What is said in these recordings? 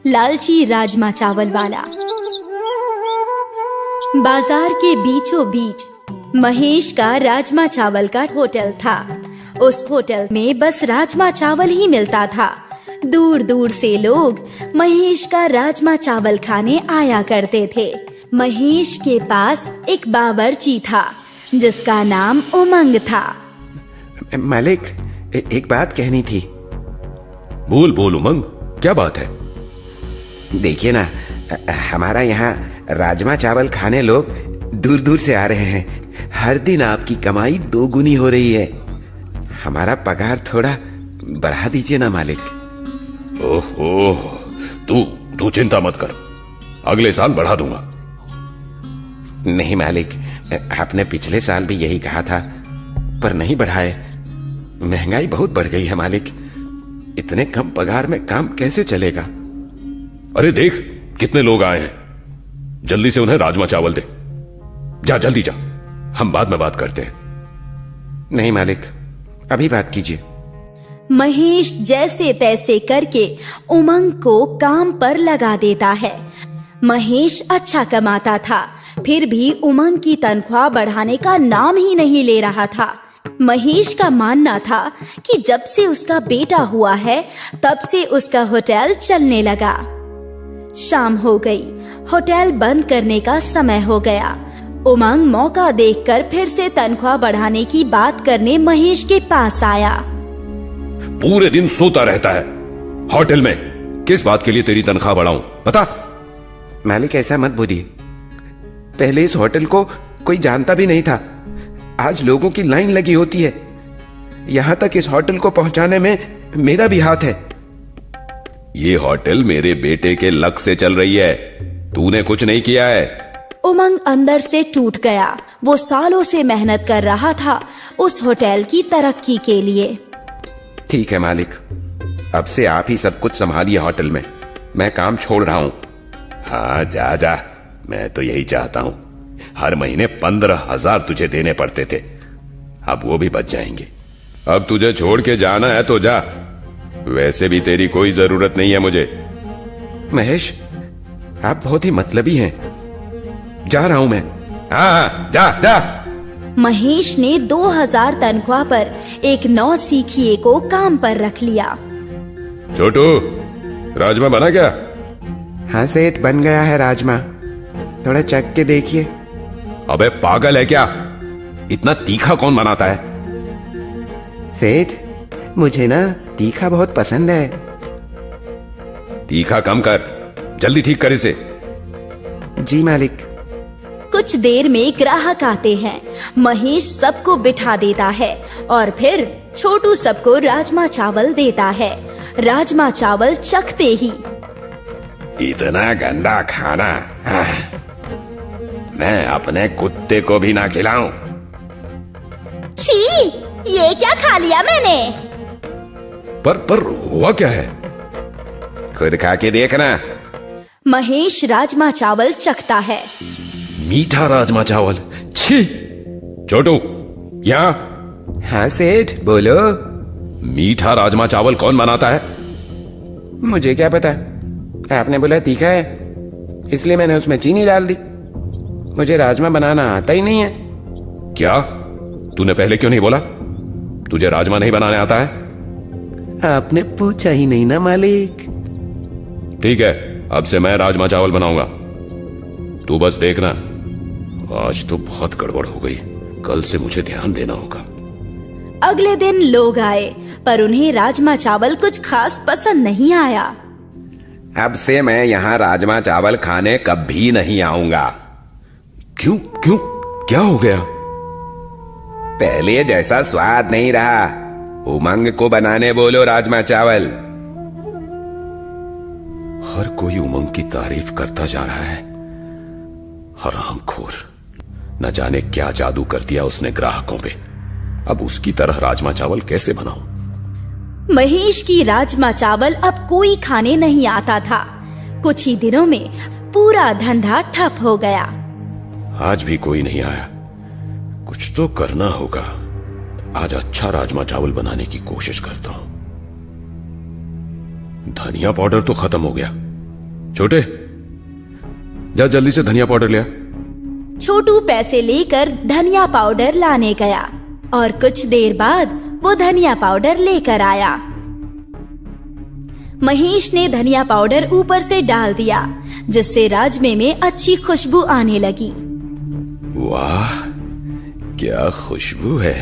लालची राजमा चावल वाला। बाजार के बीचों बीच महेश का राजमा चावल का होटल था। उस होटल में बस राजमा चावल ही मिलता था। दूर दूर से लोग महेश का राजमा चावल खाने आया करते थे। महेश के पास एक बावर्ची था जिसका नाम उमंग था। मालिक, एक बात कहनी थी। बोल बोल उमंग, क्या बात है? देखिए ना, हमारा यहाँ राजमा चावल खाने लोग दूर दूर से आ रहे हैं। हर दिन आपकी कमाई 2 गुनी हो रही है। हमारा पगार थोड़ा बढ़ा दीजिए ना मालिक। ओहो, तू चिंता मत कर, अगले साल बढ़ा दूंगा। नहीं मालिक, आपने पिछले साल भी यही कहा था, पर नहीं बढ़ाए। महंगाई बहुत बढ़ गई है मालिक। इतने कम पगार में काम कैसे चलेगा? अरे देख कितने लोग आए हैं, जल्दी से उन्हें राजमा चावल दे। जा जल्दी जा, हम बाद में बात करते हैं। नहीं मालिक, अभी बात कीजिए। महेश जैसे तैसे करके उमंग को काम पर लगा देता है। महेश अच्छा कमाता था, फिर भी उमंग की तनख्वाह बढ़ाने का नाम ही नहीं ले रहा था। महेश का मानना था कि जब से उसका बेटा हुआ है तब से उसका होटल चलने लगा। शाम हो गई, होटल बंद करने का समय हो गया। उमंग मौका देखकर फिर से तनख्वाह बढ़ाने की बात करने महेश के पास आया। पूरे दिन सोता रहता है होटल में, किस बात के लिए तेरी तनख्वाह बढ़ाऊं, बता। मालिक, ऐसा मत बोलिए। पहले इस होटल को कोई जानता भी नहीं था। आज लोगों की लाइन लगी होती है। यहां तक इस होटल को पहुंचाने में मेरा भी हाथ है। ये होटल मेरे बेटे के लक से चल रही है, तूने कुछ नहीं किया है। उमंग अंदर से टूट गया। वो सालों से मेहनत कर रहा था उस होटल की तरक्की के लिए। ठीक है मालिक, अब से आप ही सब कुछ संभालिए होटल में। मैं काम छोड़ रहा हूं। हाँ जा जा, मैं तो यही चाहता हूं। हर महीने 15,000 तुझे देने पड़ते थे, अब वो भी बच जाएंगे। अब तुझे छोड़ के जाना है तो जा, वैसे भी तेरी कोई जरूरत नहीं है मुझे। महेश, आप बहुत ही मतलबी हैं। जा रहा हूं मैं। हाँ जा जा। महेश ने 2000 तनख्वाह पर एक नौसिखिए को काम पर रख लिया। छोटू, राजमा बना क्या? हाँ सेठ, बन गया है राजमा। थोड़ा चख के देखिए। अबे पागल है क्या, इतना तीखा कौन बनाता है? सेठ, मुझे ना तीखा बहुत पसंद है। तीखा कम कर, जल्दी ठीक कर इसे। जी मालिक। कुछ देर में ग्राहक आते हैं। महेश सबको बिठा देता है और फिर छोटू सबको राजमा चावल देता है। राजमा चावल चखते ही, इतना गंदा खाना मैं अपने कुत्ते को भी ना खिलाऊं। छी, ये क्या खा लिया मैंने? पर हुआ क्या है? खुद खा के देखना। महेश राजमा चावल चखता है। मीठा राजमा चावल, छी। छोटू, यहाँ। हाँ सेठ, बोलो। मीठा राजमा चावल कौन बनाता है? मुझे क्या पता, आपने बोला तीखा है, इसलिए मैंने उसमें चीनी डाल दी। मुझे राजमा बनाना आता ही नहीं है। क्या? तूने पहले क्यों नहीं बोला? तुझे राजमा नहीं बनाने आता है? आपने पूछा ही नहीं ना मालिक। ठीक है, अब से मैं राजमा चावल बनाऊंगा, तू बस देखना। आज तो बहुत गड़बड़ हो गई, कल से मुझे ध्यान देना होगा। अगले दिन लोग आए, पर उन्हें राजमा चावल कुछ खास पसंद नहीं आया। अब से मैं यहाँ राजमा चावल खाने कभी नहीं आऊंगा। क्यों क्यों, क्या हो गया? पहले जैसा स्वाद नहीं रहा। उमंग को बनाने बोलो राजमा चावल। हर कोई उमंग की तारीफ करता जा रहा है। हरामखोर, न जाने क्या जादू कर दिया उसने ग्राहकों पे। अब उसकी तरह राजमा चावल कैसे बनाऊं? महेश की राजमा चावल अब कोई खाने नहीं आता था। कुछ ही दिनों में पूरा धंधा ठप हो गया। आज भी कोई नहीं आया, कुछ तो करना होगा। आज अच्छा राजमा चावल बनाने की कोशिश करता हूं। धनिया पाउडर तो खत्म हो गया, छोटे, जा जल्दी से धनिया पाउडर ले आ। छोटू पैसे लेकर धनिया पाउडर लाने गया और कुछ देर बाद वो धनिया पाउडर लेकर आया। महेश ने धनिया पाउडर ऊपर से डाल दिया, जिससे राजमे में अच्छी खुशबू आने लगी। वाह, क्या खुशबू है।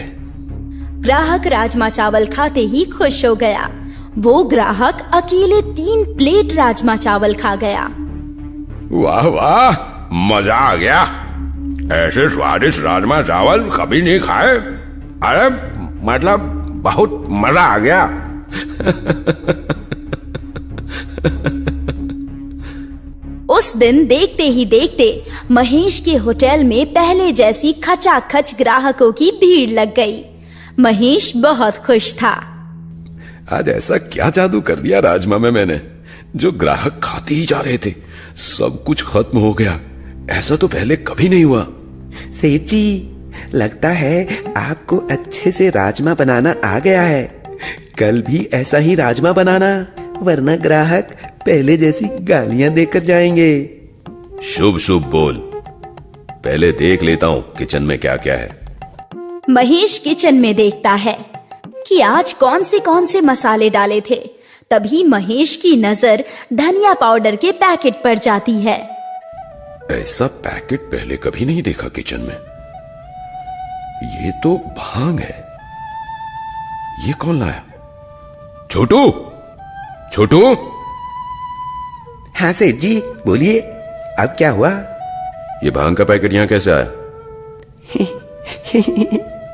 ग्राहक राजमा चावल खाते ही खुश हो गया। वो ग्राहक अकेले 3 प्लेट राजमा चावल खा गया। वाह वाह, मजा आ गया। ऐसे स्वादिष्ट राजमा चावल कभी नहीं खाए। अरे मतलब बहुत मजा आ गया। उस दिन देखते ही देखते महेश के होटल में पहले जैसी खचाखच ग्राहकों की भीड़ लग गई। महेश बहुत खुश था। आज ऐसा क्या जादू कर दिया राजमा में मैंने, जो ग्राहक खाते ही जा रहे थे सब कुछ खत्म हो गया। ऐसा तो पहले कभी नहीं हुआ। सेठ जी, लगता है आपको अच्छे से राजमा बनाना आ गया है। कल भी ऐसा ही राजमा बनाना, वरना ग्राहक पहले जैसी गालियां देकर जाएंगे। शुभ शुभ बोल। पहले देख लेता हूँ किचन में क्या क्या है। महेश किचन में देखता है कि आज कौन से मसाले डाले थे। तभी महेश की नजर धनिया पाउडर के पैकेट पर जाती है। ऐसा पैकेट पहले कभी नहीं देखा किचन में। ये तो भांग है। ये कौन लाया? छोटू, छोटू। हाँ सेठ जी, बोलिए, अब क्या हुआ? ये भांग का पैकेट यहां कैसे आया?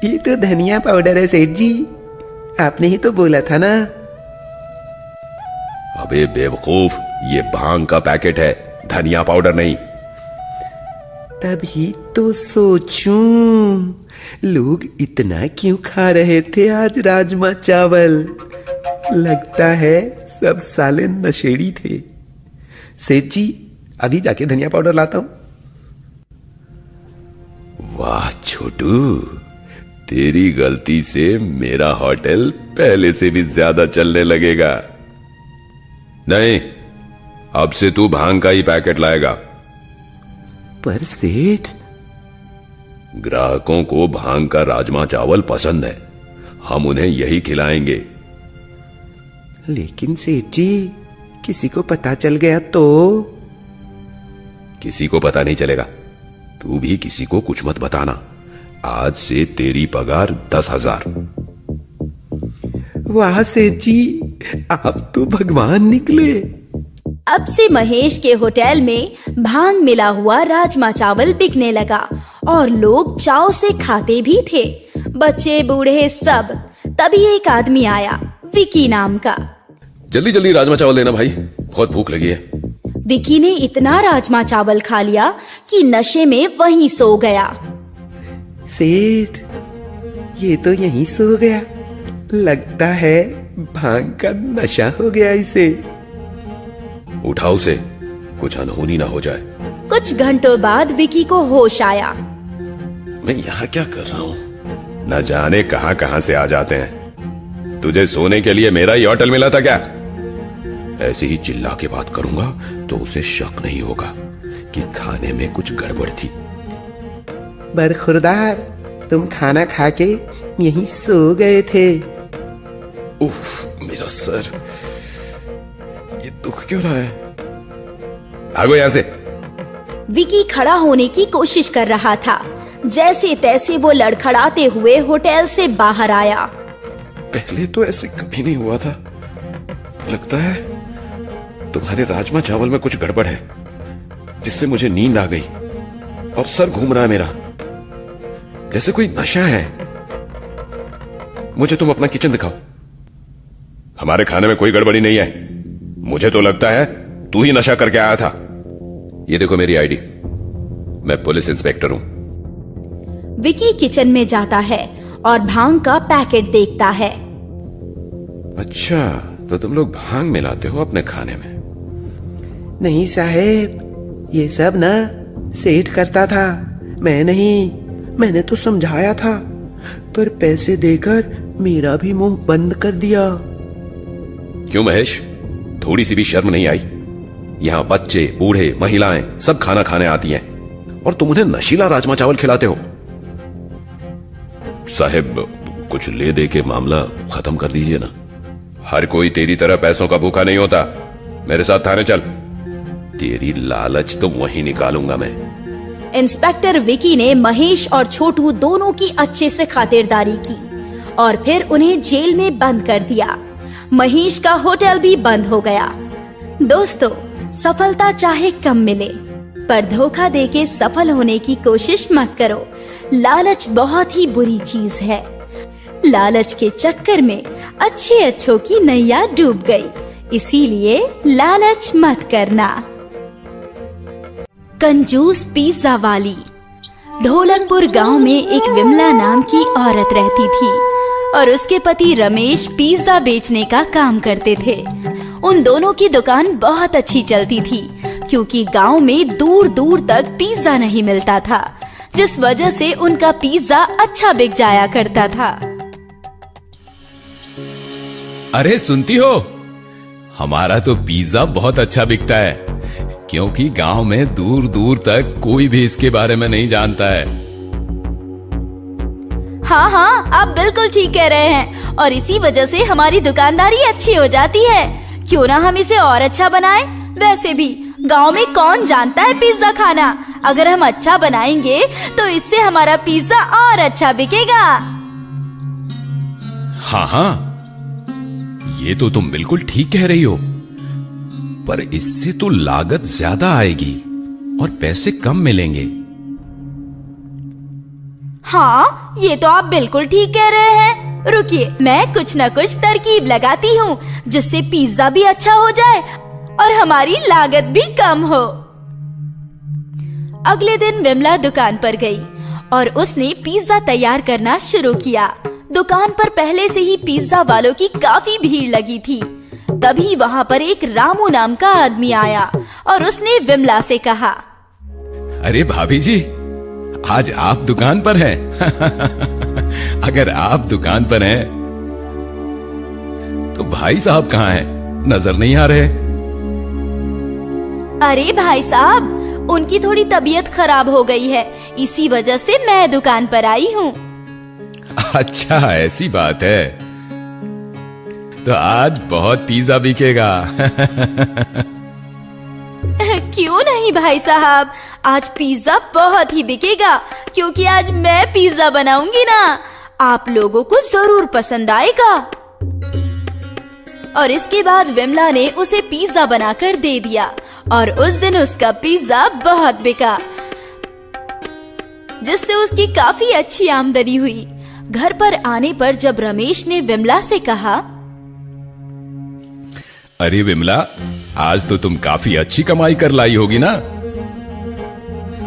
ये तो धनिया पाउडर है सेठ जी, आपने ही तो बोला था ना। अबे बेवकूफ, ये भांग का पैकेट है, धनिया पाउडर नहीं। तभी तो सोचूं, लोग इतना क्यों खा रहे थे आज राजमा चावल। लगता है सब साले नशेड़ी थे। सेठ जी, अभी जाके धनिया पाउडर लाता हूं। वाह छोटू, तेरी गलती से मेरा होटल पहले से भी ज्यादा चलने लगेगा। नहीं, अब से तू भांग का ही पैकेट लाएगा। पर सेठ, ग्राहकों को भांग का राजमा चावल पसंद है, हम उन्हें यही खिलाएंगे। लेकिन सेठ जी, किसी को पता चल गया तो? किसी को पता नहीं चलेगा। तू भी किसी को कुछ मत बताना। आज से तेरी पगार 10,000। वाह सेठ जी, आप तो भगवान निकले। अब से महेश के होटल में भांग मिला हुआ राजमा चावल बिकने लगा और लोग चाव से खाते भी थे, बच्चे बूढ़े सब। तभी एक आदमी आया, विकी नाम का। जल्दी जल्दी राजमा चावल देना भाई, बहुत भूख लगी है। विकी ने इतना राजमा चावल खा लिया कि नशे में वहीं सो गया। सेठ, ये तो यहीं सो गया। लगता है भांग का नशा हो गया इसे। उठाओ उसे, कुछ अनहोनी ना हो जाए। कुछ घंटों बाद विकी को होश आया। मैं यहाँ क्या कर रहा हूँ? न जाने कहां कहां से आ जाते हैं। तुझे सोने के लिए मेरा ही होटल मिला था क्या? ऐसे ही चिल्ला के बात करूंगा तो उसे शक नहीं होगा कि खाने में कुछ गड़बड़ थी। बरखुरदार, तुम खाना खा के यहीं सो गए थे। उफ, मेरा सर, ये दुख क्यों रहा है? भागो यहां से। विकी खड़ा होने की कोशिश कर रहा था। जैसे तैसे वो लड़खड़ाते हुए होटल से बाहर आया। पहले तो ऐसे कभी नहीं हुआ था। लगता है तुम्हारे राजमा चावल में कुछ गड़बड़ है, जिससे मुझे नींद आ गई और सर घूम रहा है मेरा, जैसे कोई नशा है। मुझे तुम अपना किचन दिखाओ। हमारे खाने में कोई गड़बड़ी नहीं है। मुझे तो लगता है तू ही नशा करके आया था। ये देखो मेरी आईडी, मैं पुलिस इंस्पेक्टर हूं। विकी किचन में जाता है और भांग का पैकेट देखता है। अच्छा, तो तुम लोग भांग मिलाते हो अपने खाने में? नहीं साहेब, ये सब ना सेठ करता था, मैं नहीं। मैंने तो समझाया था, पर पैसे देकर मेरा भी मुंह बंद कर दिया। क्यों महेश, थोड़ी सी भी शर्म नहीं आई? यहाँ बच्चे, बूढ़े, महिलाएं सब खाना खाने आती हैं और तुम उन्हें नशीला राजमा चावल खिलाते हो। साहब, कुछ ले दे के मामला खत्म कर दीजिए ना। हर कोई तेरी तरह पैसों का भूखा नहीं होता। मेरे साथ थाने चल, तेरी लालच तो वहीं निकालूंगा मैं। इंस्पेक्टर विकी ने महेश और छोटू दोनों की अच्छे से खातिरदारी की और फिर उन्हें जेल में बंद कर दिया। महेश का होटल भी बंद हो गया। दोस्तों, सफलता चाहे कम मिले पर धोखा देके सफल होने की कोशिश मत करो। लालच बहुत ही बुरी चीज है। लालच के चक्कर में अच्छों की नैया डूब गई, इसीलिए लालच मत करना। कंजूस पिज्जा वाली। ढोलकपुर गांव में एक विमला नाम की औरत रहती थी और उसके पति रमेश पिज्जा बेचने का काम करते थे। उन दोनों की दुकान बहुत अच्छी चलती थी क्योंकि गांव में दूर दूर तक पिज्जा नहीं मिलता था, जिस वजह से उनका पिज्जा अच्छा बिक जाया करता था। अरे सुनती हो, हमारा तो पिज्जा बहुत अच्छा बिकता है क्योंकि गांव में दूर दूर तक कोई भी इसके बारे में नहीं जानता है। हाँ हाँ, आप बिल्कुल ठीक कह रहे हैं और इसी वजह से हमारी दुकानदारी अच्छी हो जाती है। क्यों ना हम इसे और अच्छा बनाएं? वैसे भी गांव में कौन जानता है पिज्जा खाना। अगर हम अच्छा बनाएंगे तो इससे हमारा पिज्जा और अच्छा बिकेगा। हाँ हाँ, ये तो तुम बिल्कुल ठीक कह रही हो, पर इससे तो लागत ज्यादा आएगी और पैसे कम मिलेंगे। हाँ, ये तो आप बिल्कुल ठीक कह रहे हैं। रुकिए, मैं कुछ न कुछ तरकीब लगाती हूँ जिससे पिज्जा भी अच्छा हो जाए और हमारी लागत भी कम हो। अगले दिन विमला दुकान पर गई और उसने पिज्जा तैयार करना शुरू किया। दुकान पर पहले से ही पिज्जा वालों की काफी भीड़ लगी थी। तभी वहाँ पर एक रामू नाम का आदमी आया और उसने विमला से कहा, अरे भाभी जी, आज आप दुकान पर हैं। अगर आप दुकान पर हैं तो भाई साहब कहाँ हैं? नजर नहीं आ रहे। अरे भाई साहब, उनकी थोड़ी तबीयत खराब हो गई है, इसी वजह से मैं दुकान पर आई हूँ। अच्छा, ऐसी बात है, तो आज बहुत पिज्जा बिकेगा। क्यों नहीं भाई साहब, आज पिज्जा बहुत ही बिकेगा क्योंकि आज मैं पिज्जा बनाऊंगी ना। आप लोगों को जरूर पसंद आएगा। और इसके बाद विमला ने उसे पिज्जा बनाकर दे दिया और उस दिन उसका पिज्जा बहुत बिका, जिससे उसकी काफी अच्छी आमदनी हुई। घर पर आने पर जब रमेश ने विमला से कहा, अरे विमला, आज तो तुम काफी अच्छी कमाई कर लाई होगी ना?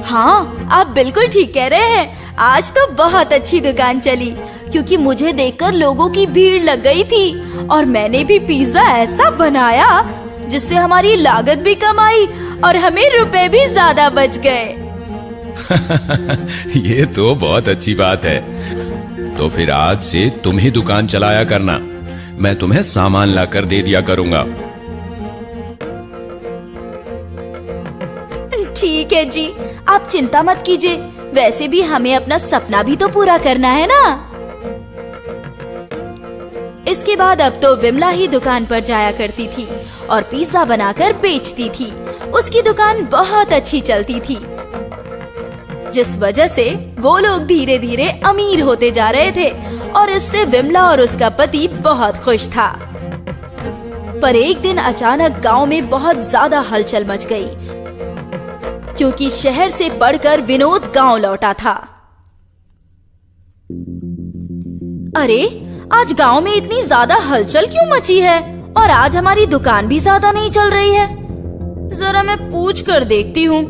हाँ, आप बिल्कुल ठीक कह रहे हैं। आज तो बहुत अच्छी दुकान चली क्योंकि मुझे देखकर लोगों की भीड़ लग गई थी और मैंने भी पिज्जा ऐसा बनाया जिससे हमारी लागत भी कम आई और हमें रुपए भी ज्यादा बच गए। ये तो बहुत अच्छी बात है। तो फिर आज से तुम ही दुकान चलाया करना, मैं तुम्हें सामान लाकर दे दिया करूंगा। ठीक है जी, आप चिंता मत कीजिए। वैसे भी हमें अपना सपना भी तो पूरा करना है ना। इसके बाद अब तो विमला ही दुकान पर जाया करती थी और पिज्जा बनाकर बेचती थी। उसकी दुकान बहुत अच्छी चलती थी, जिस वजह से वो लोग धीरे धीरे अमीर होते जा रहे थे और इससे विमला और उसका पति बहुत खुश था। पर एक दिन अचानक गांव में बहुत ज्यादा हलचल मच गई क्योंकि शहर से पढ़कर विनोद गांव लौटा था। अरे, आज गांव में इतनी ज्यादा हलचल क्यों मची है और आज हमारी दुकान भी ज्यादा नहीं चल रही है? जरा मैं पूछ कर देखती हूँ।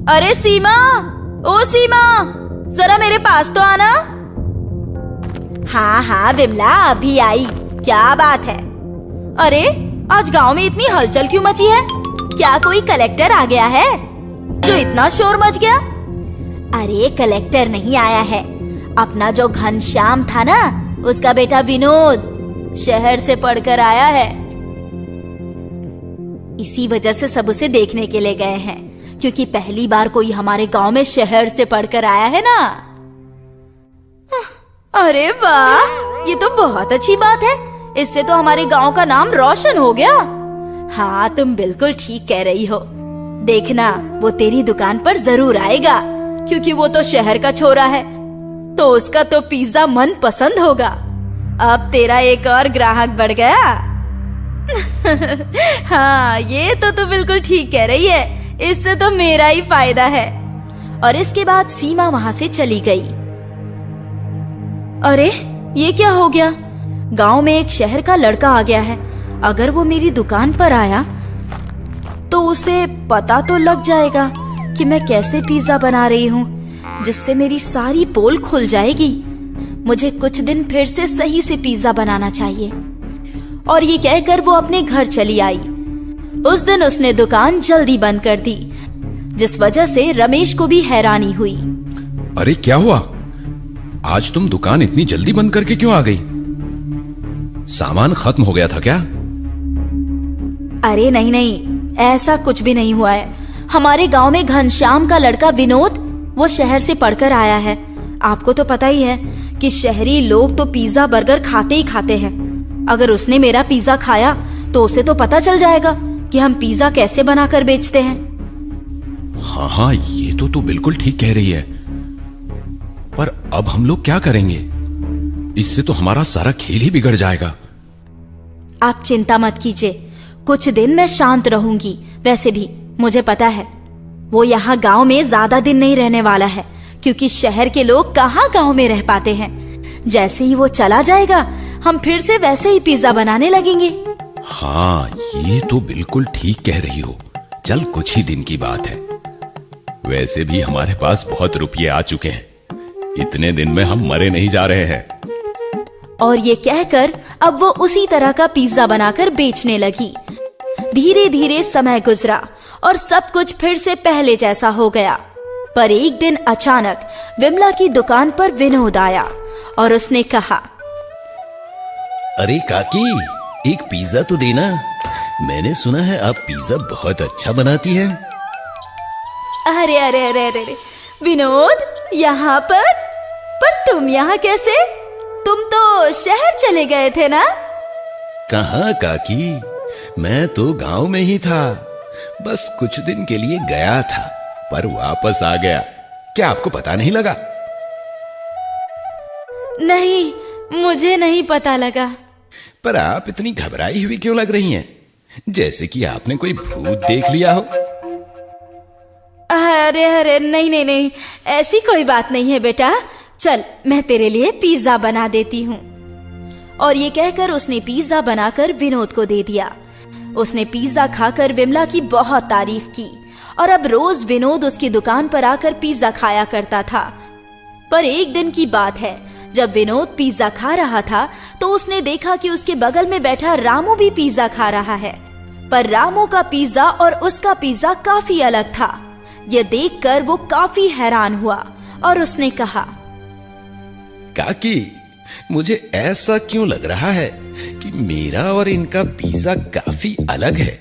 अरे सीमा, ओ सीमा, जरा मेरे पास तो आना। हाँ हाँ विमला, अभी आई। क्या बात है? अरे, आज गांव में इतनी हलचल क्यों मची है? क्या कोई कलेक्टर आ गया है जो इतना शोर मच गया? अरे, कलेक्टर नहीं आया है, अपना जो घनश्याम था ना, उसका बेटा विनोद शहर से पढ़कर आया है। इसी वजह से सब उसे देखने के लिए गए हैं, क्योंकि पहली बार कोई हमारे गांव में शहर से पढ़कर आया है ना। अरे वाह, ये तो बहुत अच्छी बात है। इससे तो हमारे गांव का नाम रोशन हो गया। हाँ, तुम बिल्कुल ठीक कह रही हो। देखना, वो तेरी दुकान पर जरूर आएगा, क्योंकि वो तो शहर का छोरा है, तो उसका तो पिज्जा मन पसंद होगा। अब तेरा एक और ग्राहक बढ़ गया। हाँ, ये तो तू बिल्कुल ठीक कह रही है। इससे तो मेरा ही फायदा है। और इसके बाद सीमा वहां से चली गई। अरे, ये क्या हो गया? गांव में एक शहर का लड़का आ गया है। अगर वो मेरी दुकान पर आया तो उसे पता तो लग जाएगा कि मैं कैसे पिज्जा बना रही हूँ, जिससे मेरी सारी पोल खुल जाएगी। मुझे कुछ दिन फिर से सही से पिज्जा बनाना चाहिए। और ये कहकर वो अपने घर चली आई। उस दिन उसने दुकान जल्दी बंद कर दी, जिस वजह से रमेश को भी हैरानी हुई। अरे क्या हुआ? आज तुम दुकान इतनी जल्दी बंद करके क्यों आ गई? सामान खत्म हो गया था क्या? अरे नहीं नहीं, ऐसा कुछ भी नहीं हुआ है। हमारे गांव में घनश्याम का लड़का विनोद, वो शहर से पढ़कर आया है। आपको तो पता ही है कि शहरी लोग तो पिज्जा बर्गर खाते ही खाते हैं। अगर उसने मेरा पिज्जा खाया तो उसे तो पता चल जाएगा कि हम पिज्जा कैसे बनाकर बेचते हैं। हाँ हाँ, ये तो तू बिल्कुल ठीक कह रही है। पर अब हम लोग क्या करेंगे? इससे तो हमारा सारा खेल ही बिगड़ जाएगा। आप चिंता मत कीजिए, कुछ दिन मैं शांत रहूंगी। वैसे भी मुझे पता है वो यहाँ गांव में ज्यादा दिन नहीं रहने वाला है, क्योंकि शहर के लोग कहाँ गांव में रह पाते हैं। जैसे ही वो चला जाएगा, हम फिर से वैसे ही पिज्जा बनाने लगेंगे। हाँ, ये तो बिल्कुल ठीक कह रही हो। चल, कुछ ही दिन की बात है। वैसे भी हमारे पास बहुत रुपये आ चुके हैं। इतने दिन में हम मरे नहीं जा रहे हैं। और ये कहकर अब वो उसी तरह का पिज्जा बनाकर बेचने लगी। धीरे धीरे समय गुजरा और सब कुछ फिर से पहले जैसा हो गया। पर एक दिन अचानक विमला की दुकान पर विनोद आया और उसने कहा, अरे काकी, एक पिज्जा तो देना। मैंने सुना है आप पिज्जा बहुत अच्छा बनाती हैं। अरे अरे अरे अरे विनोद, यहाँ पर तुम यहाँ कैसे? तुम तो शहर चले गए थे ना? कहाँ काकी, मैं तो गांव में ही था। बस कुछ दिन के लिए गया था, पर वापस आ गया। क्या आपको पता नहीं लगा? नहीं, मुझे नहीं पता लगा। पर आप इतनी घबराई हुई क्यों लग रही हैं? जैसे कि आपने कोई भूत देख लिया हो। अरे अरे नहीं नहीं नहीं, ऐसी कोई बात नहीं है बेटा। चल, मैं तेरे लिए पिज्जा बना देती हूँ। और ये कहकर उसने पिज्जा बनाकर विनोद को दे दिया। उसने पिज्जा खाकर विमला की बहुत तारीफ की और अब रोज विनोद उसकी दुकान पर आकर पिज्जा खाया करता था। पर एक दिन की बात है, जब विनोद पिज्जा खा रहा था तो उसने देखा कि उसके बगल में बैठा रामू भी पिज्जा खा रहा है। पर रामू का पिज्जा और उसका पिज्जा काफी अलग था। यह देखकर वो काफी हैरान हुआ और उसने कहा, काकी, मुझे ऐसा क्यों लग रहा है कि मेरा और इनका पिज्जा काफी अलग है।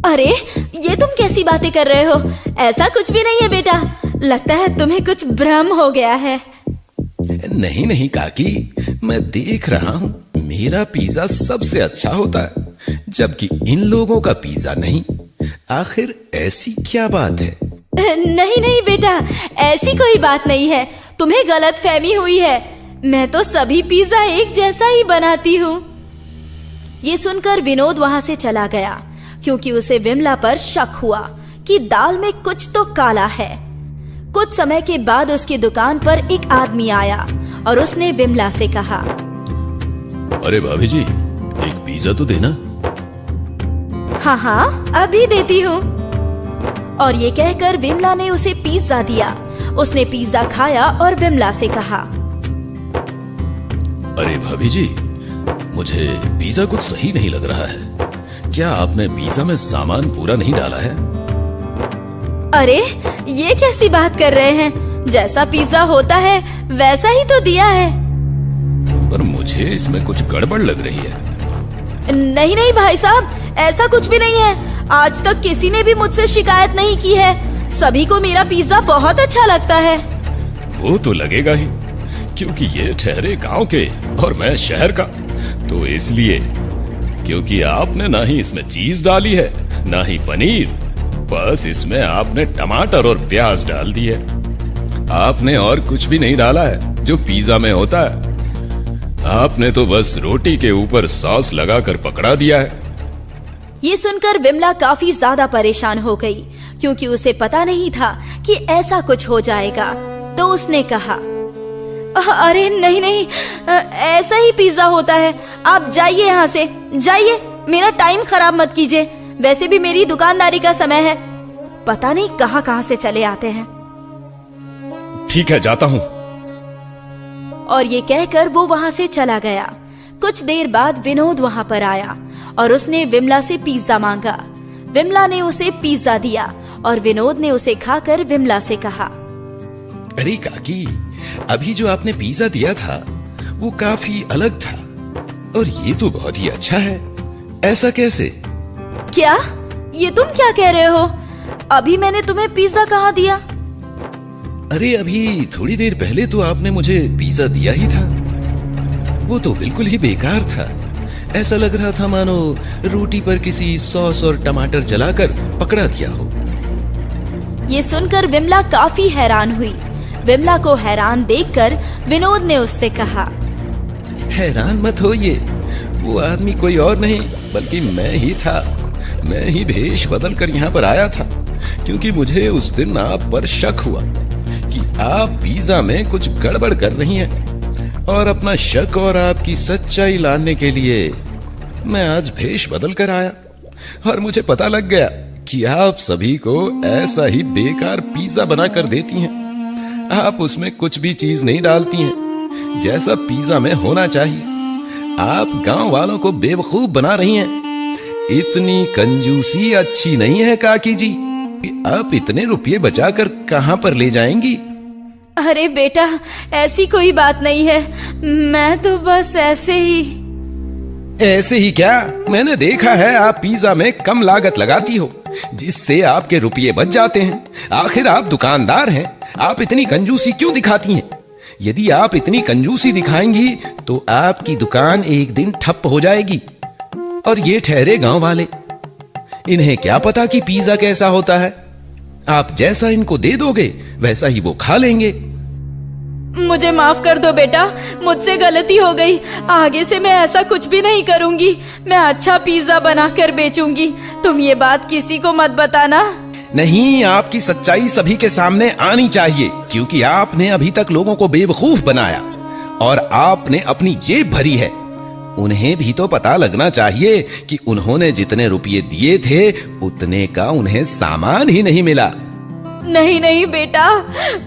अरे, ये तुम कैसी बातें कर रहे हो? ऐसा कुछ भी नहीं है बेटा। लगता है तुम्हें कुछ भ्रम हो गया है। नहीं नहीं काकी, मैं देख रहा हूँ मेरा पिज्जा सबसे अच्छा होता है, जबकि इन लोगों का पिज्जा नहीं। आखिर ऐसी क्या बात है? नहीं नहीं बेटा, ऐसी कोई बात नहीं है। तुम्हें गलतफहमी हुई है। मैं तो सभी पिज्जा एक जैसा ही बनाती हूँ। ये सुनकर विनोद वहां से चला गया, क्योंकि उसे विमला पर शक हुआ कि दाल में कुछ तो काला है। कुछ समय के बाद उसकी दुकान पर एक आदमी आया और उसने विमला से कहा, अरे भाभी जी, एक पिज्जा तो देना। हाँ हाँ, अभी देती हूँ। और ये कहकर विमला ने उसे पिज्जा दिया। उसने पिज्जा खाया और विमला से कहा, अरे भाभी जी, मुझे पिज्जा कुछ सही नहीं लग रहा है। क्या आपने पिज्जा में सामान पूरा नहीं डाला है? अरे, ये कैसी बात कर रहे हैं? जैसा पिज्जा होता है वैसा ही तो दिया है। पर मुझे इसमें कुछ गड़बड़ लग रही है। नहीं नहीं भाई साहब, ऐसा कुछ भी नहीं है। आज तक किसी ने भी मुझसे शिकायत नहीं की है। सभी को मेरा पिज्जा बहुत अच्छा लगता है। वो तो लगेगा ही, क्योंकि ये ठहरे गांव के और मैं शहर का, तो इसलिए क्योंकि आपने ना ही इसमें चीज डाली है ना ही पनीर, बस इसमें आपने टमाटर और प्याज डाल दी है। आपने और कुछ भी नहीं डाला है जो पिज्जा में होता है। आपने तो बस रोटी के ऊपर सॉस लगाकर पकड़ा दिया है। ये सुनकर विमला काफी ज्यादा परेशान हो गई, क्योंकि उसे पता नहीं था कि ऐसा कुछ हो जाएगा। तो उसने कहा, अरे नहीं नहीं, ऐसा ही पिज्जा होता है। आप जाइए यहाँ से, जाइए, मेरा टाइम खराब मत कीजिए। वैसे भी मेरी दुकानदारी का समय है। पता नहीं कहाँ कहाँ से चले आते हैं। ठीक है, जाता हूँ। और ये कहकर वो वहाँ से चला गया। कुछ देर बाद विनोद वहाँ पर आया और उसने विमला से पिज्जा मांगा। विमला ने उसे पिज्जा दिया और विनोद ने उसे खाकर विमला से कहा, अरे काकी, अभी जो आपने पिज्जा दिया था वो काफी अलग था और ये तो बहुत ही अच्छा है। ऐसा कैसे? क्या? ये तुम क्या कह रहे हो? अभी मैंने तुम्हें पिज्जा कहाँ दिया? अरे अभी थोड़ी देर पहले तो आपने मुझे पिज्जा दिया ही था। वो तो बिल्कुल ही बेकार था। ऐसा लग रहा था मानो रोटी पर किसी सॉस और टमाटर जलाकर पकड़ा दिया हो। ये सुनकर विमला काफी हैरान हुई। विमला को हैरान देखकर विनोद ने उससे कहा, हैरान मत होइए, वो आदमी कोई और नहीं बल्कि मैं ही था। मैं ही भेष बदल कर यहाँ पर आया था, क्योंकि मुझे उस दिन आप पर शक हुआ कि आप पिज्जा में कुछ गड़बड़ कर रही हैं। और अपना शक और आपकी सच्चाई लाने के लिए मैं आज भेष बदल कर आया और मुझे पता लग गया कि आप सभी को ऐसा ही बेकार पिज्जा बना कर देती हैं। आप उसमें कुछ भी चीज नहीं डालती हैं जैसा पिज्जा में होना चाहिए। आप गांव वालों को बेवकूफ बना रही हैं। इतनी कंजूसी अच्छी नहीं है काकी जी। आप इतने रुपये बचाकर कहां पर ले जाएंगी? अरे बेटा, ऐसी कोई बात नहीं है। मैं तो बस ऐसे ही। ऐसे ही क्या? मैंने देखा है आप पिज्जा में कम लागत लगाती हो, जिससे आपके रुपये बच जाते हैं। आखिर आप दुकानदार हैं, आप इतनी कंजूसी क्यों दिखाती हैं? यदि आप इतनी कंजूसी दिखाएंगी तो आपकी दुकान एक दिन ठप हो जाएगी। और ये ठहरे गांव वाले, इन्हें क्या पता कि पिज्जा कैसा होता है। आप जैसा इनको दे दोगे वैसा ही वो खा लेंगे। मुझे माफ कर दो बेटा, मुझसे गलती हो गई। आगे से मैं ऐसा कुछ भी नहीं करूंगी। मैं अच्छा पिज्जा बनाकर बेचूंगी। तुम ये बात किसी को मत बताना। नहीं, आपकी सच्चाई सभी के सामने आनी चाहिए, क्योंकि आपने अभी तक लोगों को बेवकूफ बनाया और आपने अपनी जेब भरी है। उन्हें भी तो पता लगना चाहिए कि उन्होंने जितने रुपये दिए थे उतने का उन्हें सामान ही नहीं मिला। नहीं नहीं बेटा,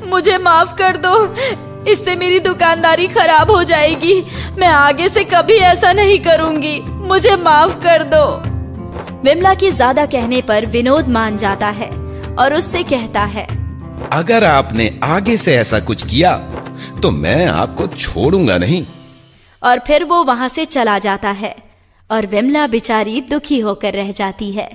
मुझे माफ कर दो। इससे मेरी दुकानदारी खराब हो जाएगी। मैं आगे से कभी ऐसा नहीं करूंगी। मुझे माफ कर दो। विमला के ज्यादा कहने पर विनोद मान जाता है और उससे कहता है, अगर आपने आगे से ऐसा कुछ किया तो मैं आपको छोड़ूंगा नहीं। और फिर वो वहां से चला जाता है और विमला बेचारी दुखी होकर रह जाती है।